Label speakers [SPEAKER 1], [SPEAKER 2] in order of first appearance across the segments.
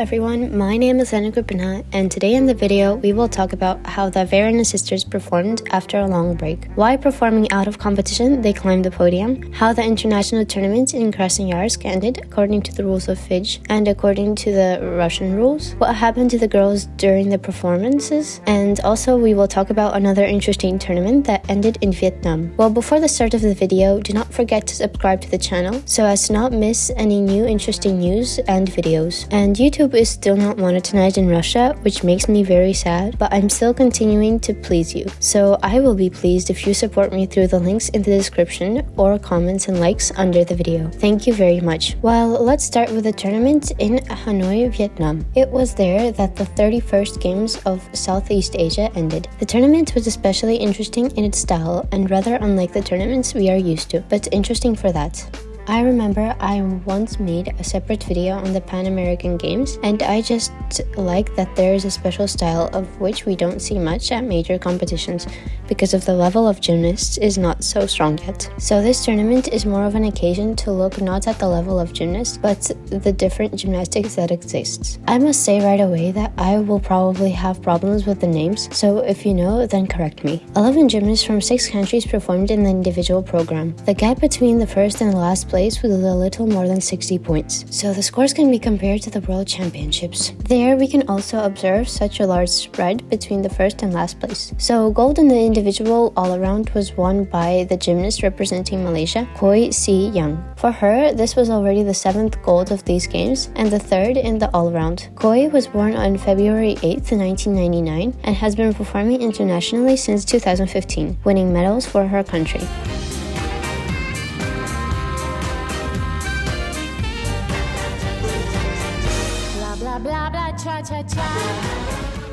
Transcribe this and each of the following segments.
[SPEAKER 1] everyone, my name is Lena KrupinA, and today in the video we will talk about how the Averina sisters performed after a long break, why performing out of competition they climbed the podium, how the international tournament in Krasnoyarsk ended according to the rules of FIDE and according to the Russian rules, what happened to the girls during the performances, and also we will talk about another interesting tournament that ended in Vietnam. Well, before the start of the video, do not forget to subscribe to the channel so as to not miss any new interesting news and videos. And YouTube is still not monetized in Russia, which makes me very sad, but I'm still continuing to please you. So I will be pleased if you support me through the links in the description or comments and likes under the video. Thank you very much. Well, let's start with the tournament in Hanoi, Vietnam. It was there that the 31st Games of Southeast Asia ended. The tournament was especially interesting in its style and rather unlike the tournaments we are used to, but interesting for that. I remember I once made a separate video on the Pan American Games, and I just like that there is a special style of which we don't see much at major competitions because of the level of gymnasts is not so strong yet. So this tournament is more of an occasion to look not at the level of gymnasts, but the different gymnastics that exists. I must say right away that I will probably have problems with the names, so if you know, then correct me. 11 gymnasts from 6 countries performed in the individual program. The gap between the first and the last place was a little more than 60 points, so the scores can be compared to the World Championships. There we can also observe such a large spread between the first and last place. So gold in the individual all-around was won by the gymnast representing Malaysia, Koi Si Young. For her, this was already the 7th gold of these games and the 3rd in the all-around. Koi was born on February 8th, 1999 and has been performing internationally since 2015, winning medals for her country.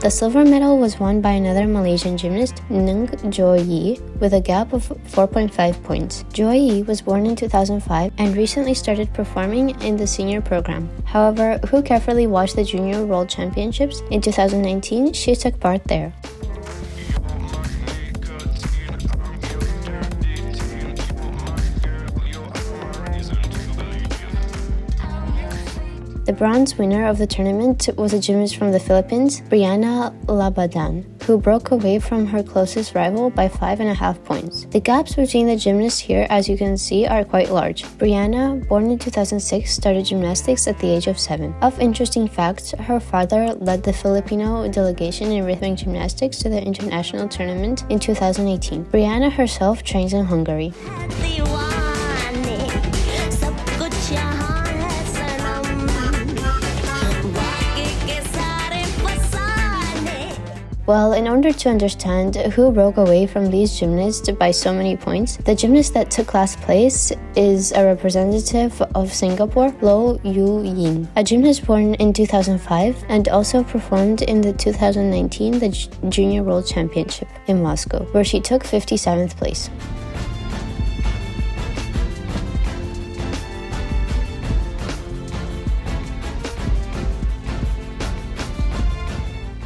[SPEAKER 1] The silver medal was won by another Malaysian gymnast, Nung Joy Yi, with a gap of 4.5 points. Joy Yi was born in 2005 and recently started performing in the senior program. However, who carefully watched the Junior World Championships in 2019, she took part there. The bronze winner of the tournament was a gymnast from the Philippines, Brianna Labadan, who broke away from her closest rival by 5.5 points. The gaps between the gymnasts here, as you can see, are quite large. Brianna, born in 2006, started gymnastics at the age of 7. Of interesting facts, her father led the Filipino delegation in rhythmic gymnastics to the international tournament in 2018. Brianna herself trains in Hungary. Well, in order to understand who broke away from these gymnasts by so many points, the gymnast that took last place is a representative of Singapore, Lo Yu Yin, a gymnast born in 2005 and also performed in the 2019 Junior World Championship in Moscow, where she took 57th place.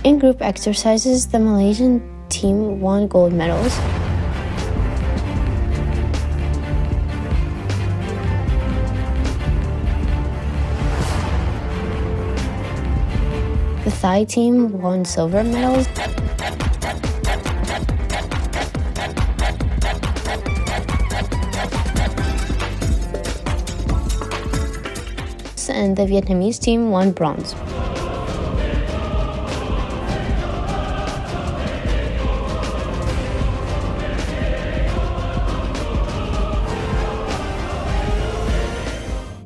[SPEAKER 1] In group exercises, the Malaysian team won gold medals. The Thai team won silver medals. And the Vietnamese team won bronze.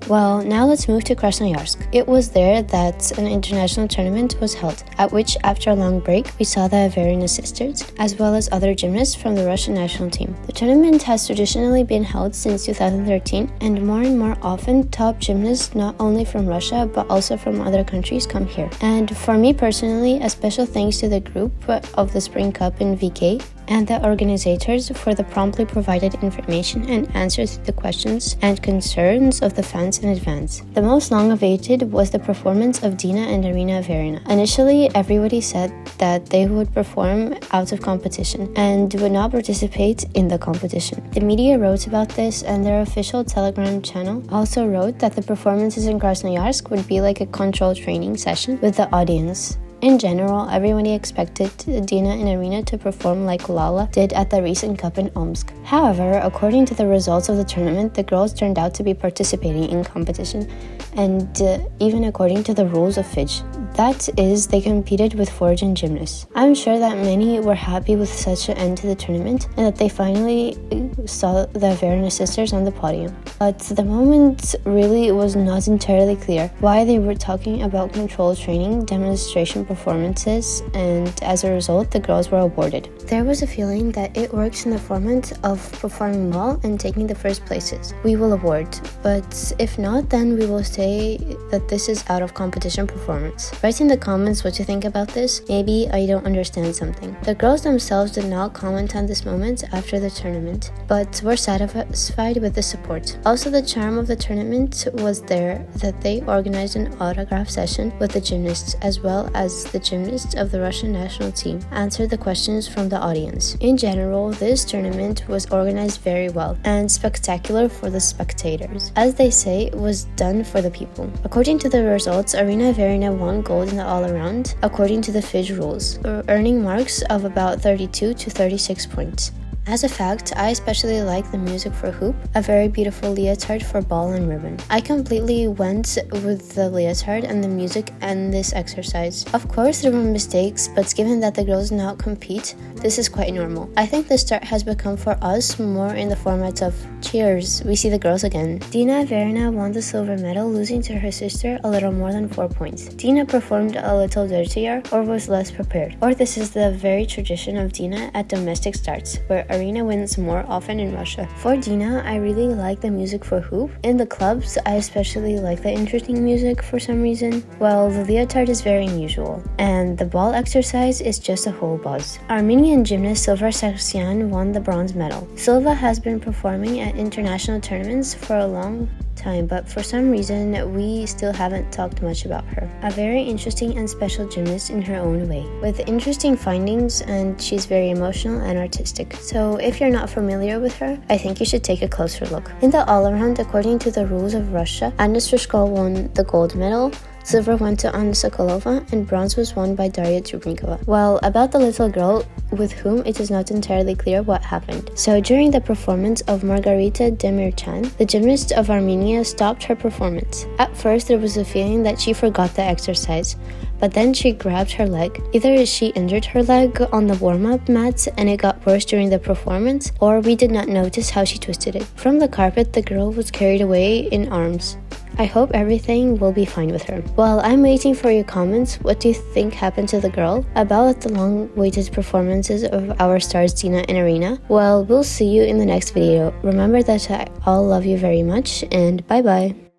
[SPEAKER 1] Well, now let's move to Krasnoyarsk. It was there that an international tournament was held, at which, after a long break, we saw the Averina sisters, as well as other gymnasts from the Russian national team. The tournament has traditionally been held since 2013, and more often, top gymnasts not only from Russia, but also from other countries come here. And for me personally, a special thanks to the group of the Spring Cup in VK, and the organizers for the promptly provided information and answers to the questions and concerns of the fans in advance. The most long-awaited was the performance of Dina and Arina Averina. Initially, everybody said that they would perform out of competition and would not participate in the competition. The media wrote about this, and their official Telegram channel also wrote that the performances in Krasnoyarsk would be like a control training session with the audience. In general, everybody expected Dina and Arina to perform like Lala did at the recent cup in Omsk. However, according to the results of the tournament, the girls turned out to be participating in competition, and even according to the rules of FIGE. That is, they competed with foreign gymnasts. I'm sure that many were happy with such an end to the tournament and that they finally saw the Averina sisters on the podium. But the moment really was not entirely clear why they were talking about control training, demonstration performances, and as a result, the girls were awarded. There was a feeling that it works in the format of performing well and taking the first places. We will award, but if not, then we will say that this is out of competition performance. Write in the comments what you think about this. Maybe I don't understand something. The girls themselves did not comment on this moment after the tournament, but were satisfied with the support. Also, the charm of the tournament was there that they organized an autograph session with the gymnasts, as well as the gymnasts of the Russian national team answered the questions from the audience. In general, this tournament was organized very well and spectacular for the spectators. As they say, it was done for the people. According to the results, Arina Averina won gold in the all-around according to the FIGE rules, earning marks of about 32 to 36 points. As a fact, I especially like the music for hoop, a very beautiful leotard for ball and ribbon. I completely went with the leotard and the music and this exercise. Of course, there were mistakes, but given that the girls now compete, this is quite normal. I think the start has become for us more in the format of cheers, we see the girls again. Dina Averina won the silver medal, losing to her sister a little more than 4 points. Dina performed a little dirtier or was less prepared. Or this is the very tradition of Dina at domestic starts, where Arina wins more often in Russia. For Dina, I really like the music for hoop. In the clubs, I especially like the interesting music for some reason. Well, the leotard is very unusual, and the ball exercise is just a whole buzz. Armenian gymnast Silva Sargsyan won the bronze medal. Silva has been performing at international tournaments for a long time, but for some reason we still haven't talked much about her. A very interesting and special gymnast in her own way, with interesting findings, and she's very emotional and artistic. So if you're not familiar with her, I think you should take a closer look. In the all-around, according to the rules of Russia, Anna Strushko won the gold medal, silver went to Anna Sokolova, and bronze was won by Daria Trubnikova. Well, about the little girl with whom it is not entirely clear what happened. So during the performance of Margarita Demirchan, the gymnast of Armenia stopped her performance. At first, there was a feeling that she forgot the exercise, but then she grabbed her leg. Either she injured her leg on the warm-up mats and it got worse during the performance, or we did not notice how she twisted it. From the carpet, the girl was carried away in arms. I hope everything will be fine with her. Well, I'm waiting for your comments. What do you think happened to the girl? About the long-awaited performances of our stars Dina and Arina? Well, we'll see you in the next video. Remember that I all love you very much, and bye-bye.